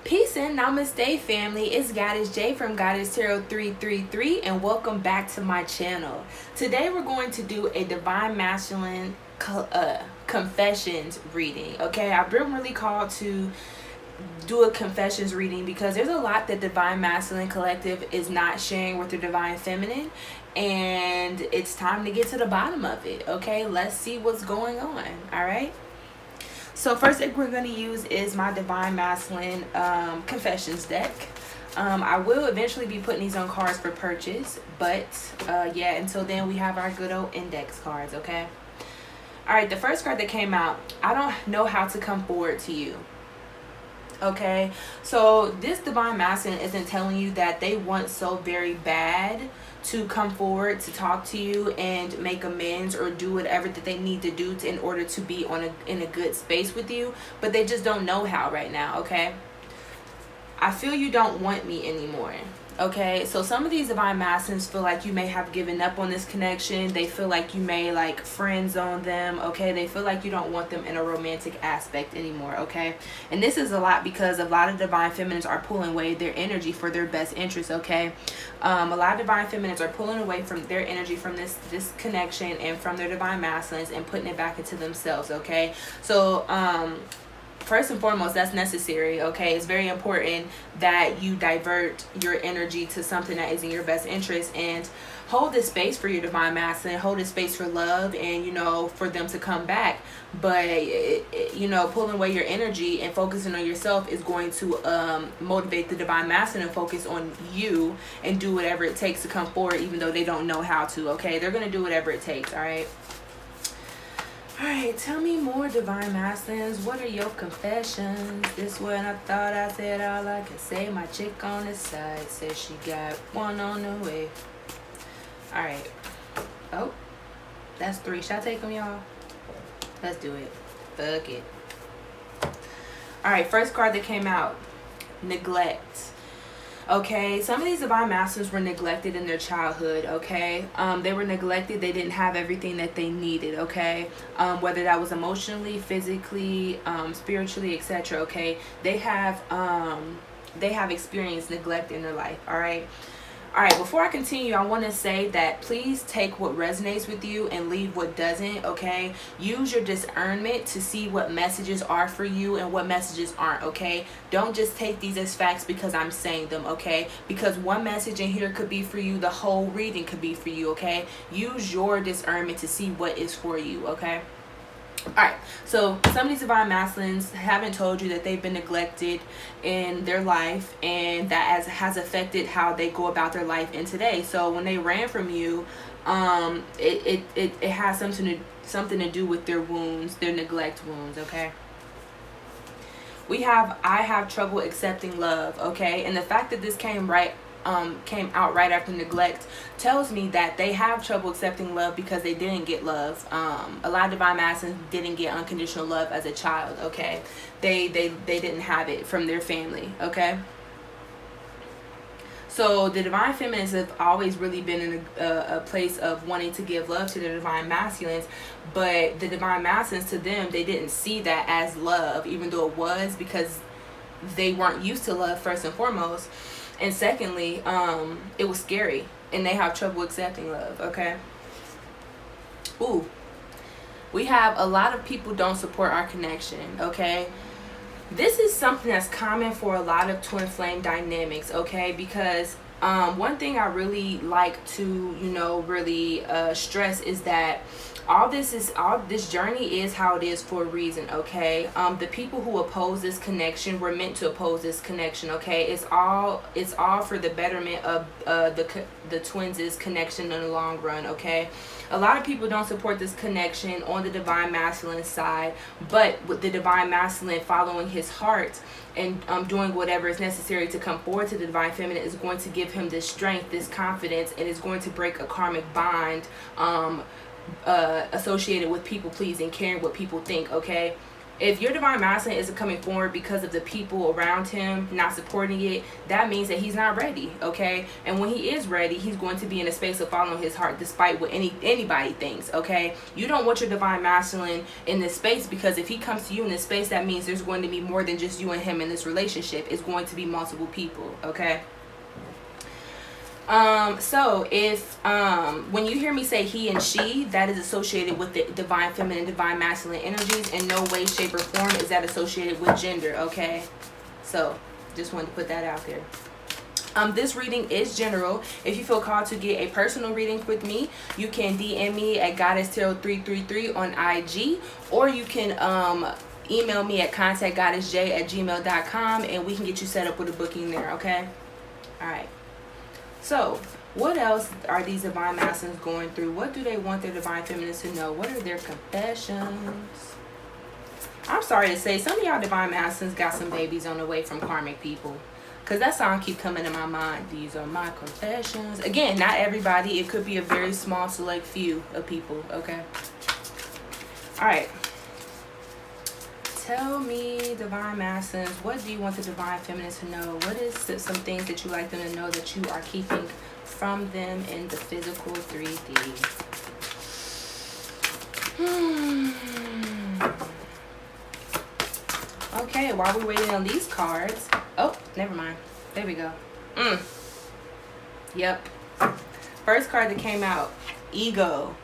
Peace and namaste, family. It's Goddess J from Goddess Tarot 333, and welcome back to my channel. Today we're going to do a Divine Masculine confessions reading. Okay, I've been really called to do a confessions reading because there's a lot that Divine Masculine Collective is not sharing with the Divine Feminine, and it's time to get to the bottom of it. Okay, let's see what's going on. All right. So first thing we're going to use is my Divine Masculine Confessions deck. I will eventually be putting these on cards for purchase, but yeah, until then we have our good old index cards, okay? Alright, the first card that came out, I don't know how to come forward to you. Okay, so this Divine Masculine isn't telling you that they want so very bad to come forward to talk to you and make amends or do whatever that they need to do in order to be in a good space with you, but they just don't know how right now. Okay, I feel you don't want me anymore. Okay, so some of these Divine Masculines feel like you may have given up on this connection. They feel like you may like friend zone them. Okay, they feel like you don't want them in a romantic aspect anymore. Okay, and this is a lot because a lot of Divine Feminines are pulling away their energy for their best interest. Okay, a lot of Divine Feminines are pulling away from their energy from this connection and from their Divine Masculines and putting it back into themselves. Okay, so first and foremost, that's necessary. Okay, it's very important that you divert your energy to something that is in your best interest and hold this space for your Divine Masculine, hold this space for love, and for them to come back. But pulling away your energy and focusing on yourself is going to motivate the Divine Masculine to focus on you and do whatever it takes to come forward, even though they don't know how to. Okay, they're gonna do whatever it takes. All right. Alright, tell me more, Divine Masculines. What are your confessions? This one I thought I said all I could say. My chick on the side says she got one on the way. Alright. Oh, that's 3. Should I take them, y'all? Let's do it. Fuck it. Alright, first card that came out. Neglect. Okay, some of these Divine Masculines were neglected in their childhood. Okay, they were neglected. They didn't have everything that they needed. Okay, whether that was emotionally, physically, spiritually, etc. Okay, they have experienced neglect in their life. All right. Before I continue, I want to say that please take what resonates with you and leave what doesn't. Okay, use your discernment to see what messages are for you and what messages aren't. Okay, don't just take these as facts because I'm saying them. Okay, because one message in here could be for you, the whole reading could be for you. Okay, use your discernment to see what is for you. Okay. Alright, so some of these Divine Masculines haven't told you that they've been neglected in their life, and that has affected how they go about their life in today. So when they ran from you, it has something to do with their wounds, their neglect wounds. Okay. I have trouble accepting love. Okay, and the fact that this came out right after neglect tells me that they have trouble accepting love because they didn't get love. A lot of Divine Masculines didn't get unconditional love as a child. Okay, they didn't have it from their family. Okay, so the Divine Feminines have always really been in a place of wanting to give love to the Divine Masculines, but the Divine Masculines, to them, they didn't see that as love, even though it was, because they weren't used to love, first and foremost. And secondly, it was scary, and they have trouble accepting love. Okay. Ooh, we have a lot of people don't support our connection. Okay, this is something that's common for a lot of twin flame dynamics. Okay, because one thing I really like to really stress is that all this journey is how it is for a reason. Okay, the people who oppose this connection were meant to oppose this connection. Okay, it's all for the betterment of the twins' connection in the long run. Okay, a lot of people don't support this connection on the Divine Masculine side, but with the Divine Masculine following his heart and doing whatever is necessary to come forward to the Divine Feminine is going to give him this strength, this confidence, and is going to break a karmic bond associated with people pleasing, caring what people think. Okay, If your divine masculine isn't coming forward because of the people around him not supporting it, that means that he's not ready, okay? And when he is ready, he's going to be in a space of following his heart despite what anybody thinks, okay? You don't want your divine masculine in this space, because if he comes to you in this space, that means there's going to be more than just you and him in this relationship. It's going to be multiple people, okay? So if when you hear me say he and she, that is associated with the divine feminine, divine masculine energies. In no way, shape, or form is that associated with gender, okay? So just wanted to put that out there. This reading is general. If you feel called to get a personal reading with me, you can DM me at goddesstarot333 on IG, or you can email me at contactgoddessj@gmail.com, and we can get you set up with a booking there, okay? All right. So, what else are these divine masculines going through? What do they want their divine feminines to know? What are their confessions? I'm sorry to say, some of y'all divine masculines got some babies on the way from karmic people. Because that song keep coming to my mind. These are my confessions. Again, not everybody. It could be a very small, select few of people, okay? Alright. Tell me, divine masculines, what do you want the divine feminines to know? What is some things that you like them to know that you are keeping from them in the physical 3D? Okay, while we're waiting on these cards. Oh, never mind. There we go. Yep. First card that came out, ego.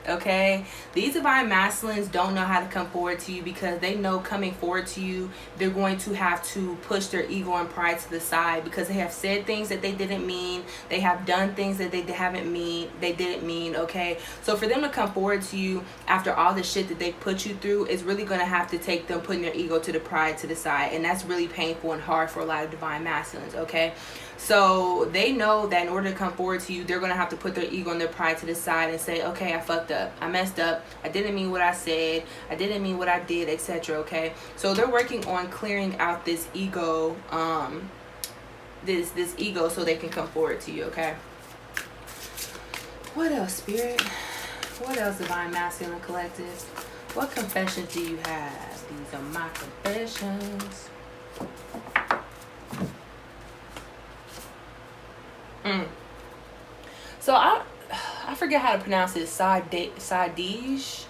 Okay, these divine masculines don't know how to come forward to you because they know coming forward to you, they're going to have to push their ego and pride to the side, because they have said things that they didn't mean. They have done things that they didn't mean, okay? So for them to come forward to you after all the shit that they put you through, is really going to have to take them putting their ego to the pride to the side, and that's really painful and hard for a lot of divine masculines, okay? So they know that in order to come forward to you, they're going to have to put their ego and their pride to the side and say, okay, I fucked up. I messed up. I didn't mean what I said. I didn't mean what I did, etc. Okay. So they're working on clearing out this ego, this ego, so they can come forward to you. Okay. What else, Spirit? What else, Divine Masculine Collective? What confessions do you have? These are my confessions. So I forget how to pronounce it. Sadij.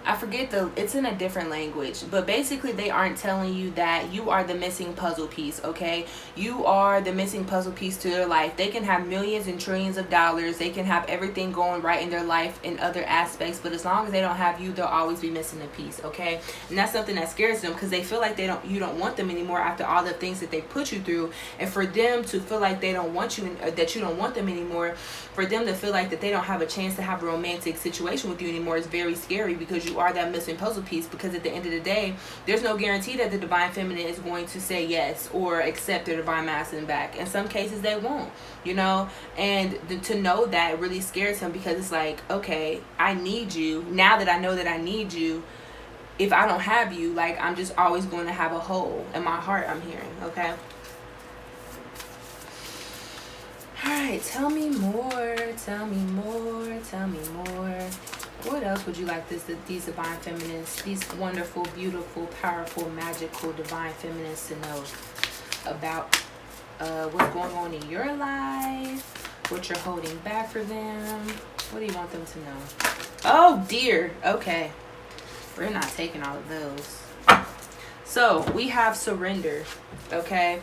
I forget it's in a different language, but basically they aren't telling you that you are the missing puzzle piece, okay? You are the missing puzzle piece to their life. They can have millions and trillions of dollars. They can have everything going right in their life in other aspects, but as long as they don't have you, they'll always be missing a piece, okay? And that's something that scares them, because they feel like you don't want them anymore after all the things that they put you through. And for them to feel like they don't want you, that you don't want them anymore, for them to feel like that they don't have a chance to have a romantic situation with you anymore is very scary, because you are that missing puzzle piece. Because at the end of the day, there's no guarantee that the divine feminine is going to say yes or accept their divine masculine back. In some cases they won't, you know. And to know that really scares him, because it's like, okay, I need you. Now that I know that I need you, if I don't have you, like, I'm just always going to have a hole in my heart, I'm hearing, okay? Alright, tell me more, tell me more, tell me more. What else would you like these divine feminines, these wonderful, beautiful, powerful, magical divine feminines to know about what's going on in your life, what you're holding back for them? What do you want them to know? Oh dear. Okay, we're not taking all of those. So we have surrender, okay?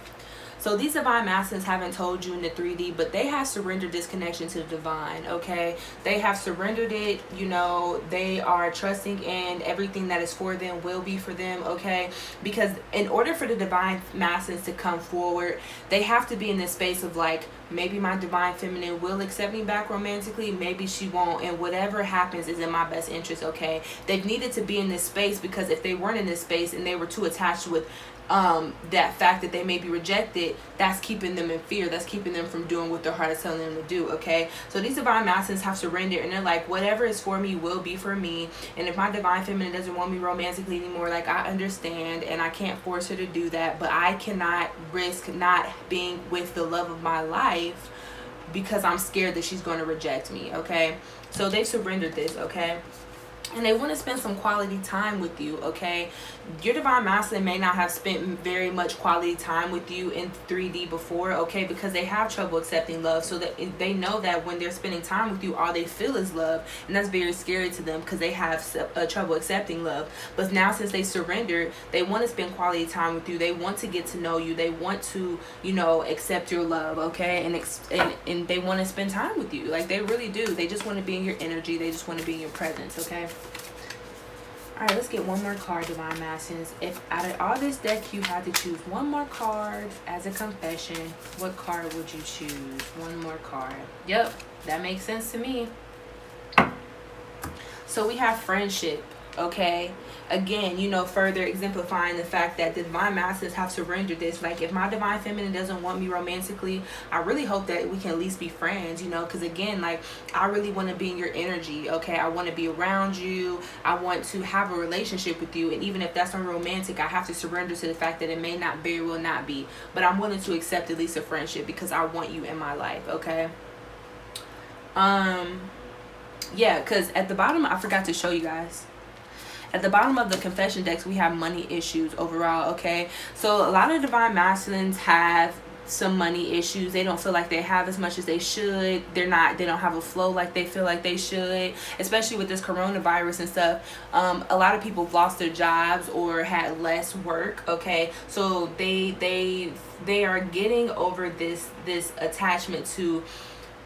So these divine masculines haven't told you in the 3D, but they have surrendered this connection to the divine, okay? They have surrendered it, you know. They are trusting in everything that is for them will be for them, okay? Because in order for the divine masculines to come forward, they have to be in this space of like, maybe my divine feminine will accept me back romantically, maybe she won't, and whatever happens is in my best interest, okay? They've needed to be in this space, because if they weren't in this space and they were too attached with that fact that they may be rejected, that's keeping them in fear. That's keeping them from doing what their heart is telling them to do, okay? So these divine masculines have surrendered, and they're like, whatever is for me will be for me. And if my divine feminine doesn't want me romantically anymore, like, I understand, and I can't force her to do that, but I cannot risk not being with the love of my life because I'm scared that she's going to reject me, okay? So they surrendered this, okay? and they want to spend some quality time with you, okay? Your divine masculine may not have spent very much quality time with you in 3D before, okay, because they have trouble accepting love. So that they know that when they're spending time with you, all they feel is love, and that's very scary to them because they have trouble accepting love. But now, since they surrendered, they want to spend quality time with you. They want to get to know you. They want to, you know, accept your love, okay, and they want to spend time with you. Like, they really do. They just want to be in your energy. They just want to be in your presence, okay? All right, let's get one more card, Divine Masculines. If out of all this deck you had to choose one more card as a confession, what card would you choose? One more card. Yep, that makes sense to me. So we have friendship, okay? Again, you know, further exemplifying the fact that the divine masculines have surrendered this. Like, if my divine feminine doesn't want me romantically, I really hope that we can at least be friends, you know, because again, like, I really want to be in your energy, okay? I want to be around you. I want to have a relationship with you, and even if that's not romantic, I have to surrender to the fact that it may not, very well not be, but I'm willing to accept at least a friendship because I want you in my life, okay? Yeah, because at the bottom, I forgot to show you guys. At the bottom of the confession decks, we have money issues overall, okay? So a lot of divine masculines have some money issues. They don't feel like they have as much as they should. They don't have a flow like they feel like they should, especially with this coronavirus and stuff. A lot of people have lost their jobs or had less work, okay? So they are getting over this attachment to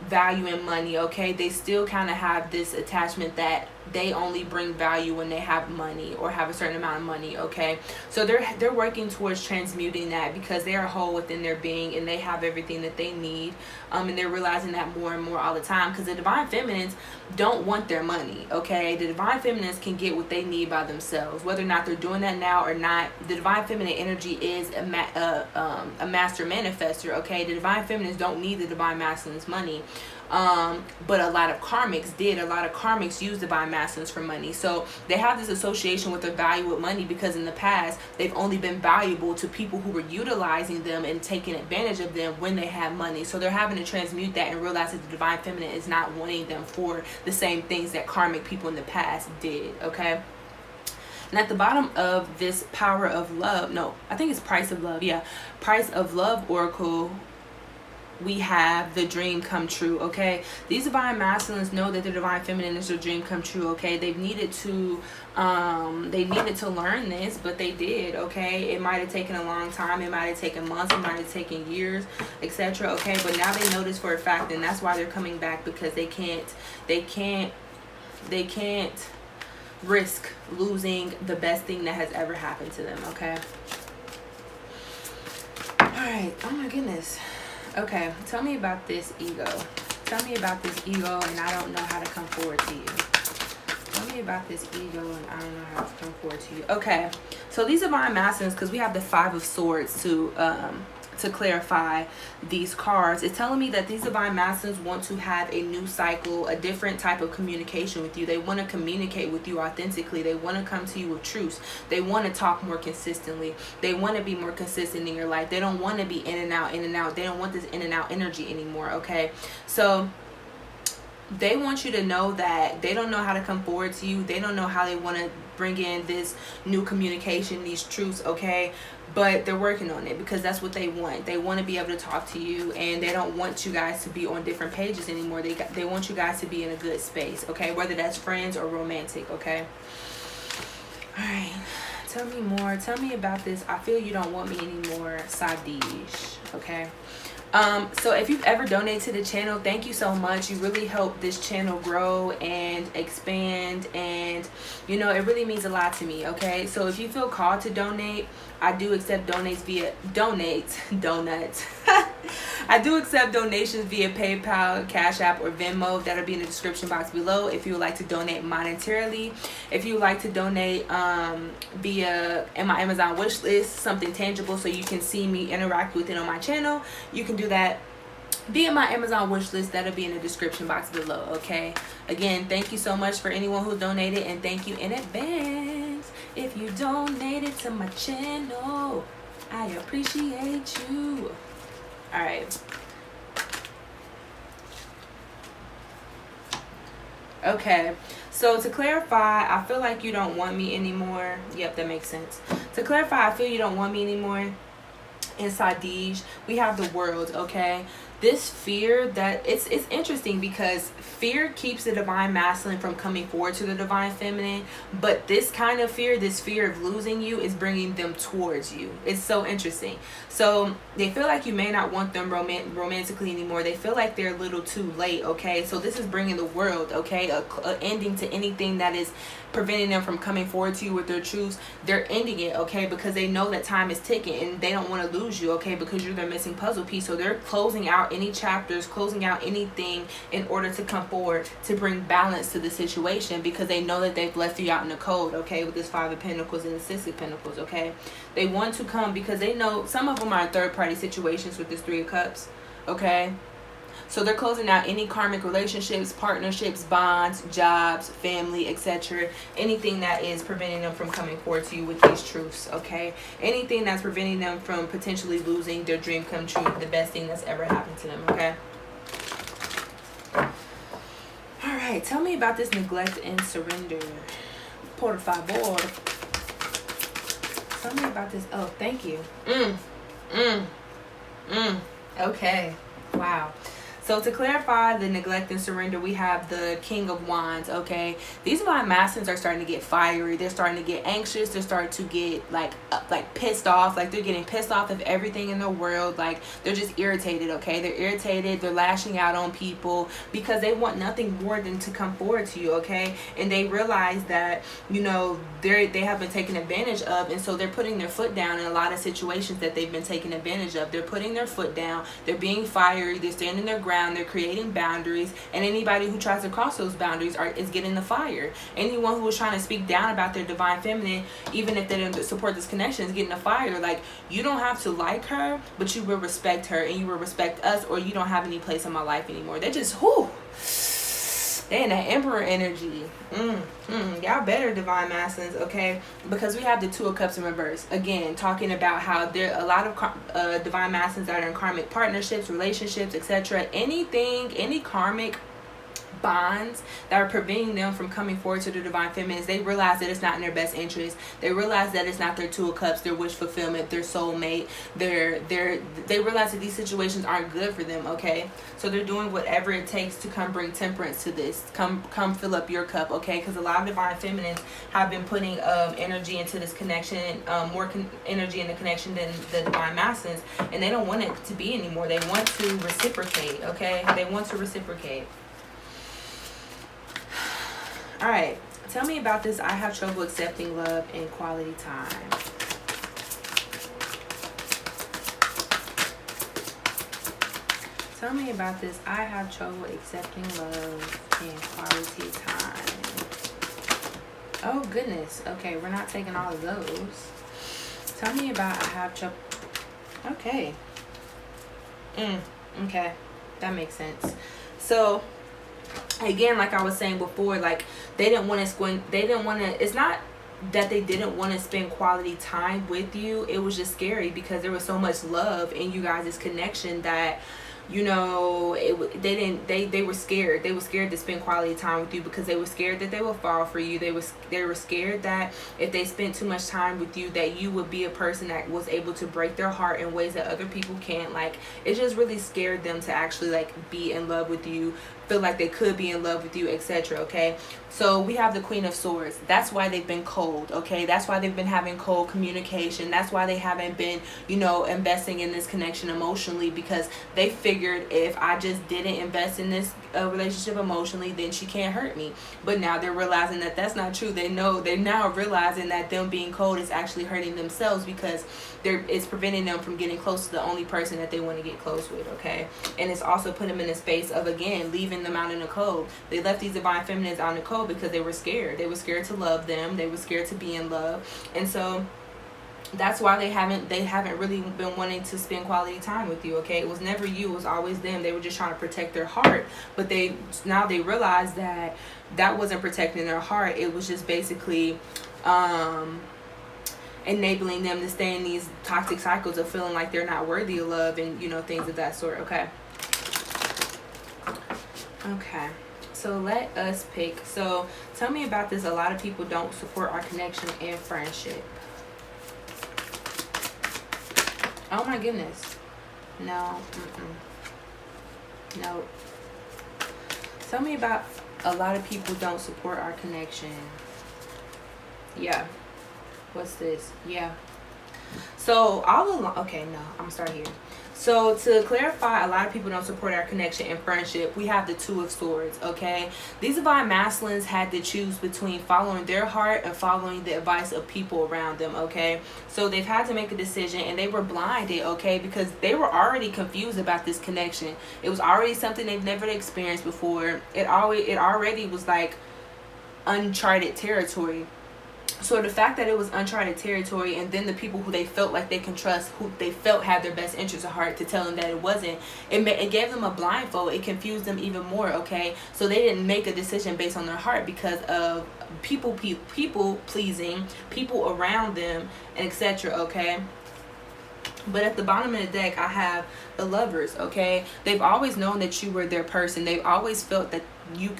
value and money, okay? They still kind of have this attachment that they only bring value when they have money or have a certain amount of money, okay? So they're working towards transmuting that because they are whole within their being and they have everything that they need, and they're realizing that more and more all the time, because the divine feminines don't want their money, okay? The divine feminines can get what they need by themselves, whether or not they're doing that now or not. The divine feminine energy is a master manifester, okay? The divine feminines don't need the divine masculine's money. But a lot of karmics did. A lot of karmics use divine masculines for money. So they have this association with their value with money because in the past, they've only been valuable to people who were utilizing them and taking advantage of them when they had money. So they're having to transmute that and realize that the divine feminine is not wanting them for the same things that karmic people in the past did, okay? And at the bottom of this power of love, no, I think it's price of love. Yeah, price of love oracle, we have the dream come true, okay? These divine masculines know that the divine feminine is their dream come true, okay? They needed to learn this, but they did, okay? It might have taken a long time. It might have taken months. It might have taken years, etc., okay? But now they know this for a fact, and that's why they're coming back, because they can't risk losing the best thing that has ever happened to them, okay? All right. Oh my goodness. Okay, tell me about this ego. Tell me about this ego, and I don't know how to come forward to you. Tell me about this ego, and I don't know how to come forward to you. Okay, so these are my masculines, because we have the 5 of Swords to clarify these cards. It's telling me that these divine masculines want to have a new cycle, a different type of communication with you. They want to communicate with you authentically. They want to come to you with truth. They want to talk more consistently. They want to be more consistent in your life. They don't want to be in and out, in and out. They don't want this in and out energy anymore, okay? So they want you to know that they don't know how to come forward to you. They don't know how they want to bring in this new communication, these truths, okay? But they're working on it because that's what they want. They want to be able to talk to you, and they don't want you guys to be on different pages anymore. They want you guys to be in a good space, okay? Whether that's friends or romantic, okay? All right. Tell me more. Tell me about this. I feel you don't want me anymore, Sadish, okay? So if you've ever donated to the channel, thank you so much. You really help this channel grow and expand, and you know, it really means a lot to me, okay? So if you feel called to donate, I do accept donates via donuts. I do accept donations via PayPal, Cash App, or Venmo. That'll be in the description box below if you would like to donate monetarily. If you would like to donate via my Amazon wish list, something tangible so you can see me interact with it on my channel, you can do that via my Amazon wish list. That'll be in the description box below, okay? Again, thank you so much for anyone who donated, and thank you in advance if you donated to my channel. I appreciate you. All right. Okay, so to clarify, I feel like you don't want me anymore. Yep, that makes sense. To clarify, I feel you don't want me anymore. Inside these, we have the world. Okay, this fear, that it's interesting because fear keeps the divine masculine from coming forward to the divine feminine, but this kind of fear, this fear of losing you, is bringing them towards you. It's so interesting. So they feel like you may not want them romantically anymore. They feel like they're a little too late. Okay, so this is bringing the world, okay, a ending to anything that is preventing them from coming forward to you with their truths. They're ending it, okay, because they know that time is ticking and they don't want to lose you, okay, because you're their missing puzzle piece. So they're closing out any chapters, closing out anything in order to come forward to bring balance to the situation, because they know that they've left you out in the cold, okay, with this Five of Pentacles and the Six of Pentacles, okay. They want to come because they know some of them are in third party situations with this Three of Cups, okay. So they're closing out any karmic relationships, partnerships, bonds, jobs, family, etc. Anything that is preventing them from coming forward to you with these truths, okay? Anything that's preventing them from potentially losing their dream come true, the best thing that's ever happened to them, okay? All right, tell me about this neglect and surrender. Por favor. Tell me about this. Oh, thank you. Okay. Wow. So to clarify the neglect and surrender, we have the King of Wands, okay? These divine masculines are starting to get fiery. They're starting to get anxious. They're starting to get like pissed off. Like they're getting pissed off of everything in the world. Like they're just irritated, okay? They're irritated. They're lashing out on people because they want nothing more than to come forward to you, okay? And they realize that, you know, they have been taken advantage of, and so they're putting their foot down in a lot of situations that they've been taken advantage of. They're putting their foot down. They're being fiery. They're standing their ground. They're creating boundaries, and anybody who tries to cross those boundaries is getting the fire. Anyone who is trying to speak down about their divine feminine, even if they don't support this connection, is getting the fire. Like, you don't have to like her, but you will respect her, and you will respect us, or you don't have any place in my life anymore. They're just they in that emperor energy. Y'all better, divine masculines, okay? Because we have the Two of Cups in reverse. Again, talking about how there are a lot of divine masculines that are in karmic partnerships, relationships, etc. Any karmic bonds that are preventing them from coming forward to the divine feminines. They realize that it's not in their best interest. They realize that it's not their Two of Cups, their wish fulfillment, their soulmate. They realize that these situations aren't good for them, okay? So they're doing whatever it takes to come bring temperance to this. Come fill up your cup, okay? Because a lot of divine feminines have been putting energy into this connection, more energy in the connection than the divine masculines, and they don't want it to be anymore. They want to reciprocate, okay? They want to reciprocate. All right, tell me about this. I have trouble accepting love and quality time. Tell me about this. I have trouble accepting love and quality time. Oh, goodness. Okay, we're not taking all of those. Tell me about I have trouble. Okay. Okay, that makes sense. So, again, like I was saying before, like they didn't want to it's not that they didn't want to spend quality time with you. It was just scary because there was so much love in you guys' connection that, you know, they were scared. They were scared to spend quality time with you because they were scared that they would fall for you. They were scared that if they spent too much time with you, that you would be a person that was able to break their heart in ways that other people can't. Like, it just really scared them to actually like be in love with you, feel like they could be in love with you, etc. Okay, so we have the Queen of Swords. That's why they've been cold, okay? That's why they've been having cold communication. That's why they haven't been, you know, investing in this connection emotionally, because they figured if I just didn't invest in this relationship emotionally, then she can't hurt me. But now they're realizing that that's not true. They're now realizing that them being cold is actually hurting themselves, because it's preventing them from getting close to the only person that they want to get close with, okay? And it's also put them in a space of, again, leaving them out in the cold. They left these divine feminines out in the cold because they were scared. They were scared to love them. They were scared to be in love. And so that's why they haven't really been wanting to spend quality time with you, okay? It was never you, it was always them. They were just trying to protect their heart, but now they realize that wasn't protecting their heart. It was just basically enabling them to stay in these toxic cycles of feeling like they're not worthy of love, and, you know, things of that sort. Okay, So let us pick. So tell me about this. A lot of people don't support our connection and friendship. Oh my goodness. No. No. Tell me about a lot of people don't support our connection. Yeah. What's this? Yeah. So all along, okay, no, I'm gonna start here. So to clarify, a lot of people don't support our connection and friendship. We have the Two of Swords, okay? These divine masculines had to choose between following their heart and following the advice of people around them, okay? So they've had to make a decision, and they were blinded, okay? Because they were already confused about this connection. It was already something they've never experienced before. It already was like uncharted territory. So the fact that it was uncharted territory, and then the people who they felt like they can trust, who they felt had their best interests at heart, to tell them that it wasn't, it gave them a blindfold. It confused them even more, okay? So they didn't make a decision based on their heart because of people pleasing, people around them, and etc., okay? But at the bottom of the deck, I have the Lovers, okay? They've always known that you were their person. They've always felt that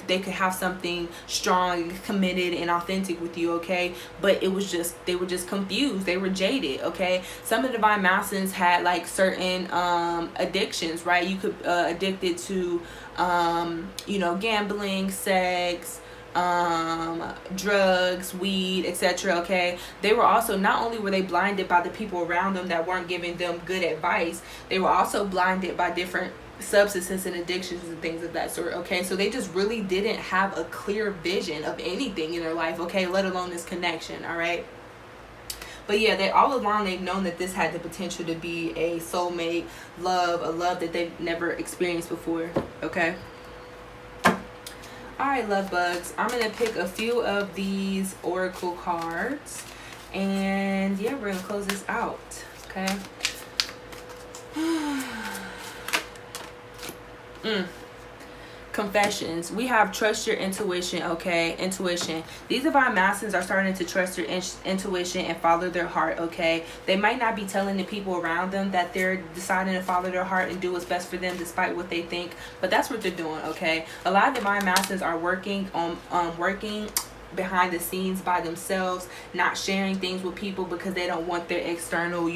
they could have something strong, committed, and authentic with you, okay? But they were just confused. They were jaded, okay? Some of the divine masculines had like certain addictions, right? You could addicted to gambling, sex, drugs, weed, etc., okay? They were also, not only were they blinded by the people around them that weren't giving them good advice, they were also blinded by different substances and addictions and things of that sort, okay? So they just really didn't have a clear vision of anything in their life, okay, let alone this connection, all right? But yeah, they all along, they've known that this had the potential to be a soulmate love, a love that they've never experienced before, okay? Alright, love bugs, I'm going to pick a few of these oracle cards, and yeah, we're going to close this out, okay? Confessions. We have trust your intuition, okay? Intuition. These divine masculines are starting to trust their intuition and follow their heart, okay? They might not be telling the people around them that they're deciding to follow their heart and do what's best for them despite what they think, but that's what they're doing, okay? A lot of divine masculines are working behind the scenes by themselves, not sharing things with people because they don't want their external,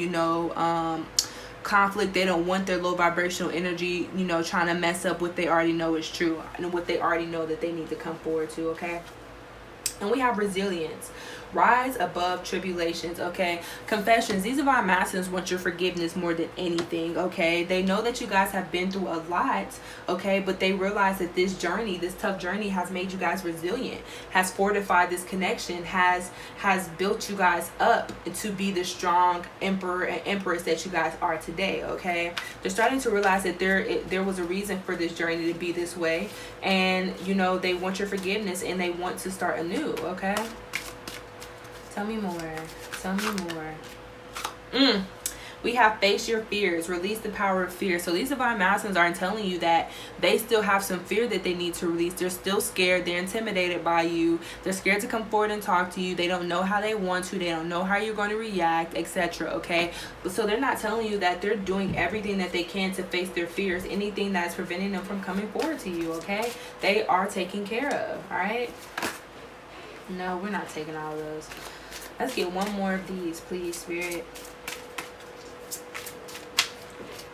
conflict. They don't want their low vibrational energy, trying to mess up what they already know is true and what they already know that they need to come forward to, okay? And we have resilience. Rise above tribulations, okay? Confessions. These divine masculines want your forgiveness more than anything, okay? They know that you guys have been through a lot, okay? But they realize that this journey, this tough journey, has made you guys resilient, has fortified this connection, has built you guys up to be the strong emperor and empress that you guys are today, okay? They're starting to realize that there was a reason for this journey to be this way, and they want your forgiveness and they want to start anew, okay? Tell me more. Tell me more. We have face your fears. Release the power of fear. So these divine masculines are telling you that they still have some fear that they need to release. They're still scared. They're intimidated by you. They're scared to come forward and talk to you. They don't know how they want to. They don't know how you're going to react, etc. Okay? So they're not telling you that they're doing everything that they can to face their fears. Anything that's preventing them from coming forward to you, okay? They are taken care of, all right? No, we're not taking all of those. Let's get one more of these, please, Spirit.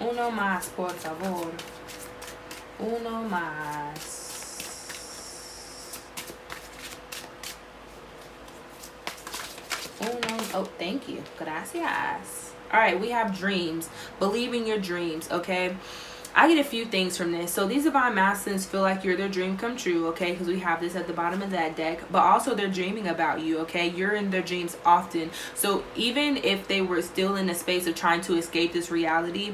Uno más, por favor. Uno más. Uno. Oh, thank you. Gracias. All right, we have dreams. Believe in your dreams, okay? I get a few things from this. So these divine masculines feel like you're their dream come true, okay? Because we have this at the bottom of that deck. But also they're dreaming about you, okay? You're in their dreams often. So even if they were still in a space of trying to escape this reality,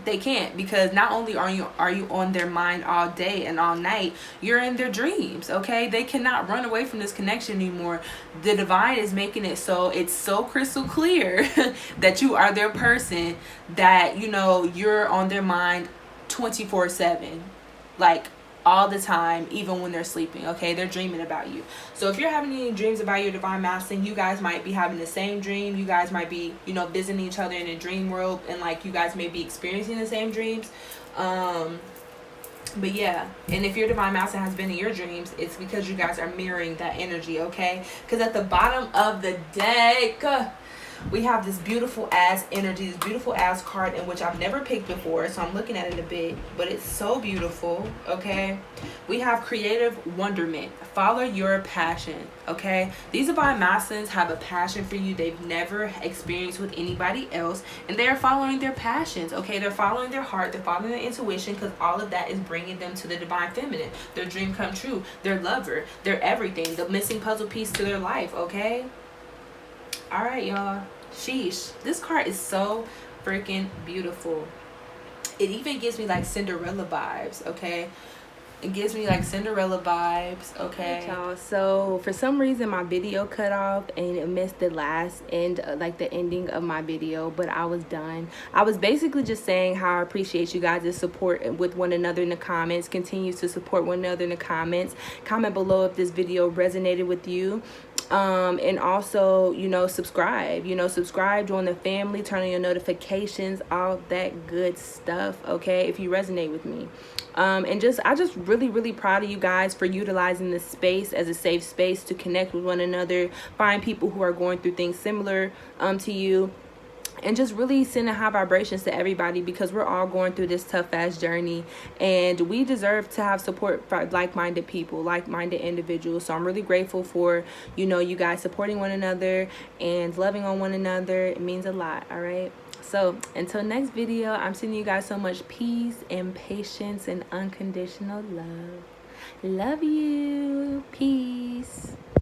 they can't, because not only are you on their mind all day and all night, you're in their dreams, okay? They cannot run away from this connection anymore. The divine is making it so it's so crystal clear that you are their person, that you're on their mind 24/7, like all the time, even when they're sleeping, okay? They're dreaming about you. So if you're having any dreams about your divine masculine, you guys might be having the same dream. You guys might be, visiting each other in a dream world, and like you guys may be experiencing the same dreams. But yeah, and if your divine masculine has been in your dreams, it's because you guys are mirroring that energy, okay? Because at the bottom of the deck, we have this beautiful ass energy, this beautiful ass card, in which I've never picked before, so I'm looking at it a bit, but it's so beautiful, okay? We have creative wonderment. Follow your passion, okay? These divine masculines have a passion for you they've never experienced with anybody else, and they're following their passions, okay? They're following their heart, they're following their intuition, because all of that is bringing them to the divine feminine, their dream come true, their lover, their everything, the missing puzzle piece to their life, okay? All right, y'all. Sheesh. This card is so freaking beautiful. It even gives me like Cinderella vibes, okay? It gives me like Cinderella vibes, okay? Y'all, so for some reason my video cut off and it missed the last end, like the ending of my video, but I was done. I was basically just saying how I appreciate you guys' support with one another in the comments. Continue to support one another in the comments. Comment below if this video resonated with you. And also, you know, subscribe, join the family, turn on your notifications, all that good stuff, okay, if you resonate with me. And I just really proud of you guys for utilizing this space as a safe space to connect with one another, find people who are going through things similar to you, and just really sending high vibrations to everybody, because we're all going through this tough ass journey, and we deserve to have support for like-minded people, like-minded individuals. So I'm really grateful for, you know, you guys supporting one another and loving on one another. It means a lot. All right, so until next video, I'm sending you guys so much peace and patience and unconditional love. Love you. Peace.